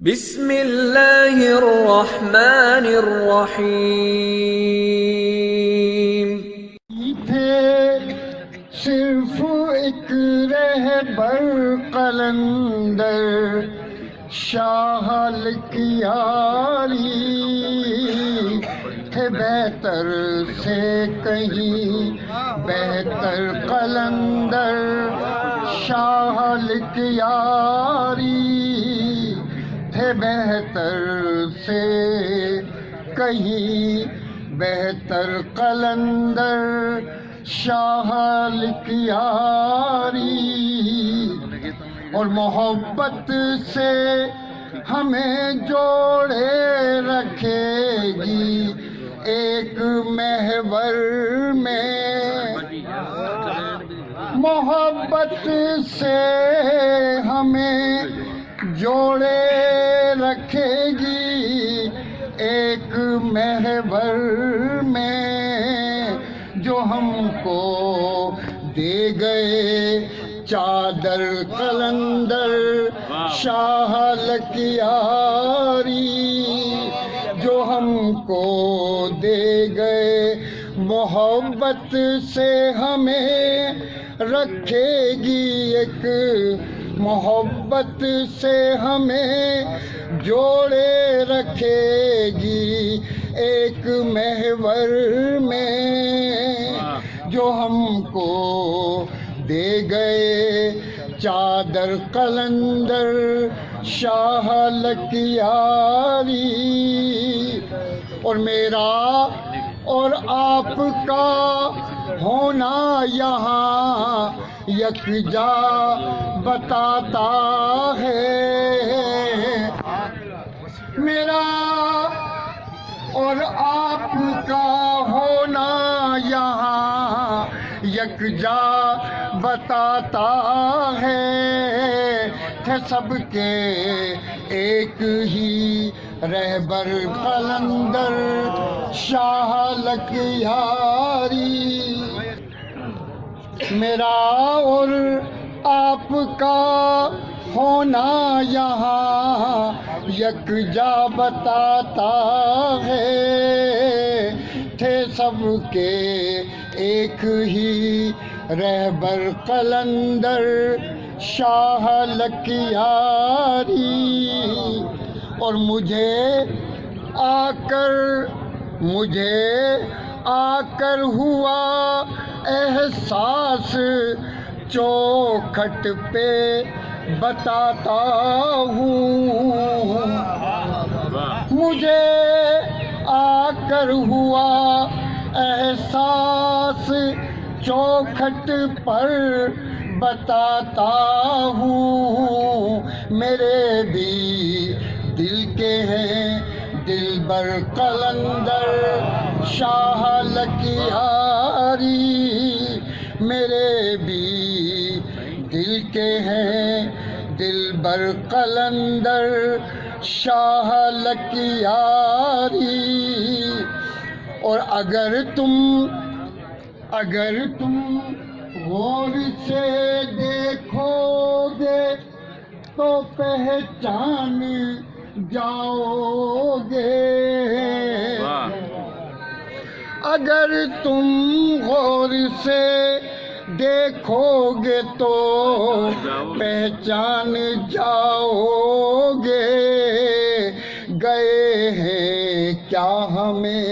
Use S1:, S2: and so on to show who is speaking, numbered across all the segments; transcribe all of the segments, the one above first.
S1: بسم اللہ الرحمن الرحیم۔
S2: تھے صرف ایک رہبر قلندر، شاہ لکیاری تھے بہتر سے کہیں بہتر قلندر، شاہ لکیاری تھے بہتر سے کہیں بہتر قلندر، شاہ لکیاری۔ اور محبت سے ہمیں جوڑے رکھے گی ایک محور میں، محبت سے ہمیں جوڑے رکھے گی ایک محور میں، جو ہم کو دے گئے چادر قلندر، شاہ لکیاری، جو ہم کو دے گئے محبت سے ہمیں رکھے گی ایک، محبت سے ہمیں جوڑے رکھے گی ایک محور میں، جو ہم کو دے گئے چادر قلندر، شاہ لکیاری۔ اور میرا اور آپ کا ہونا یہاں یکجا بتاتا ہے، میرا اور آپ کا ہونا یہاں یکجا بتاتا ہے، تھے سب کے ایک ہی رہبر قلندر، شاہ لکیاری۔ میرا اور آپ کا ہونا یہاں یکجا بتاتا ہے، تھے سب کے ایک ہی رہبر قلندر، شاہ لکیاری۔ اور مجھے آ کر ہوا احساس چوکھٹ پہ بتاتا ہوں، مجھے آ کر ہوا احساس چوکھٹ پر بتاتا ہوں، میرے بھی دل کے ہیں دلبر قلندر، شاہ لکیاری، میرے بھی دل کے ہیں دلبر قلندر، شاہ لکیاری۔ اور اگر تم غور سے دیکھو گے تو پہچان جاؤ گے، اگر تم غور سے دیکھو گے تو پہچان جاؤ گے، گئے ہیں کیا ہمیں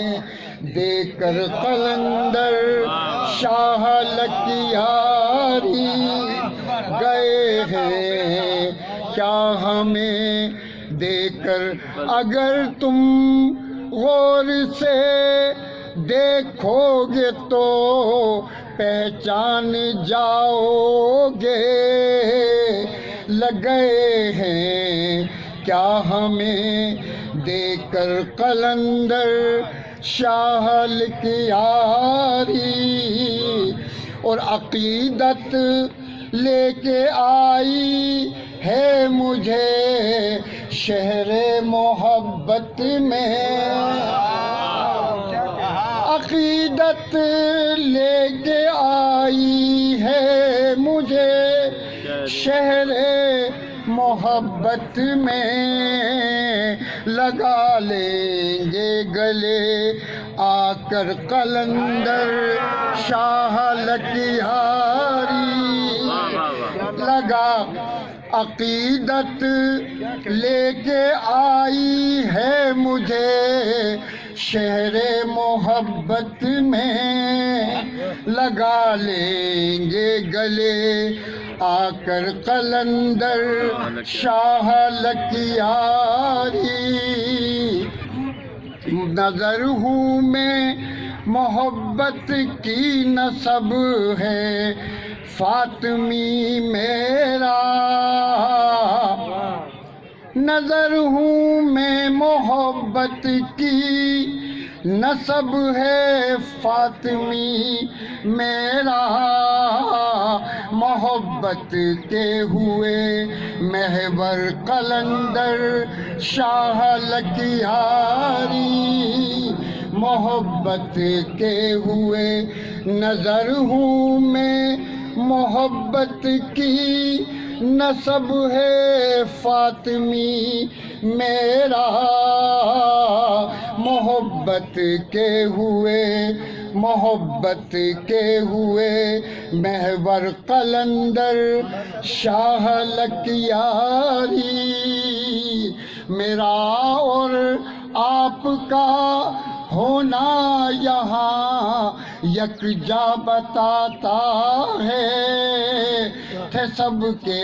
S2: دے کر قلندر، شاہ لکیاری، گئے ہیں کیا ہمیں دے کر۔ اگر تم غور سے دیکھو گے تو پہچان جاؤ گے، لگے ہیں کیا ہمیں دے کر قلندر، شاہ لکیاری۔ اور عقیدت لے کے آئی ہے مجھے شہر محبت میں، عقیدت لے کے آئی ہے مجھے شہر محبت میں لگا لیں گے گلے آ کر قلندر شاہ لکیاری لگا عقیدت لے کے آئی ہے مجھے شہر محبت میں لگا لیں گے گلے آ کر قلندر شاہ لکیاری نظر ہوں میں محبت کی نسب ہے فاطمی میرا نظر ہوں میں محبت کی نسب ہے فاطمی میرا محبت کے ہوئے محور قلندر شاہ لکیاری محبت کے ہوئے نظر ہوں میں محبت کی نسب ہے فاطمی میرا محبت کے ہوئے محور قلندر شاہ لکیاری میرا اور آپ کا ہونا یہاں یکجا بتاتا ہے تھے سب کے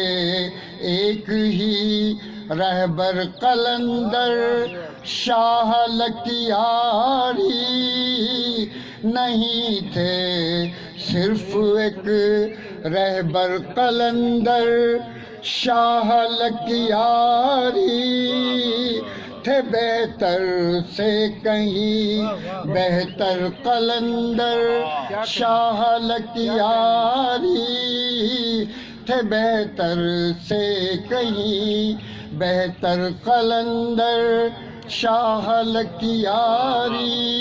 S2: ایک ہی رہبر قلندر شاہ لکیاری نہیں تھے صرف ایک رہبر قلندر شاہ لکیاری تھے بہتر سے کہیں بہتر قلندر شاہ لکیاری تھے بہتر سے کہیں بہتر قلندر شاہ لکیاری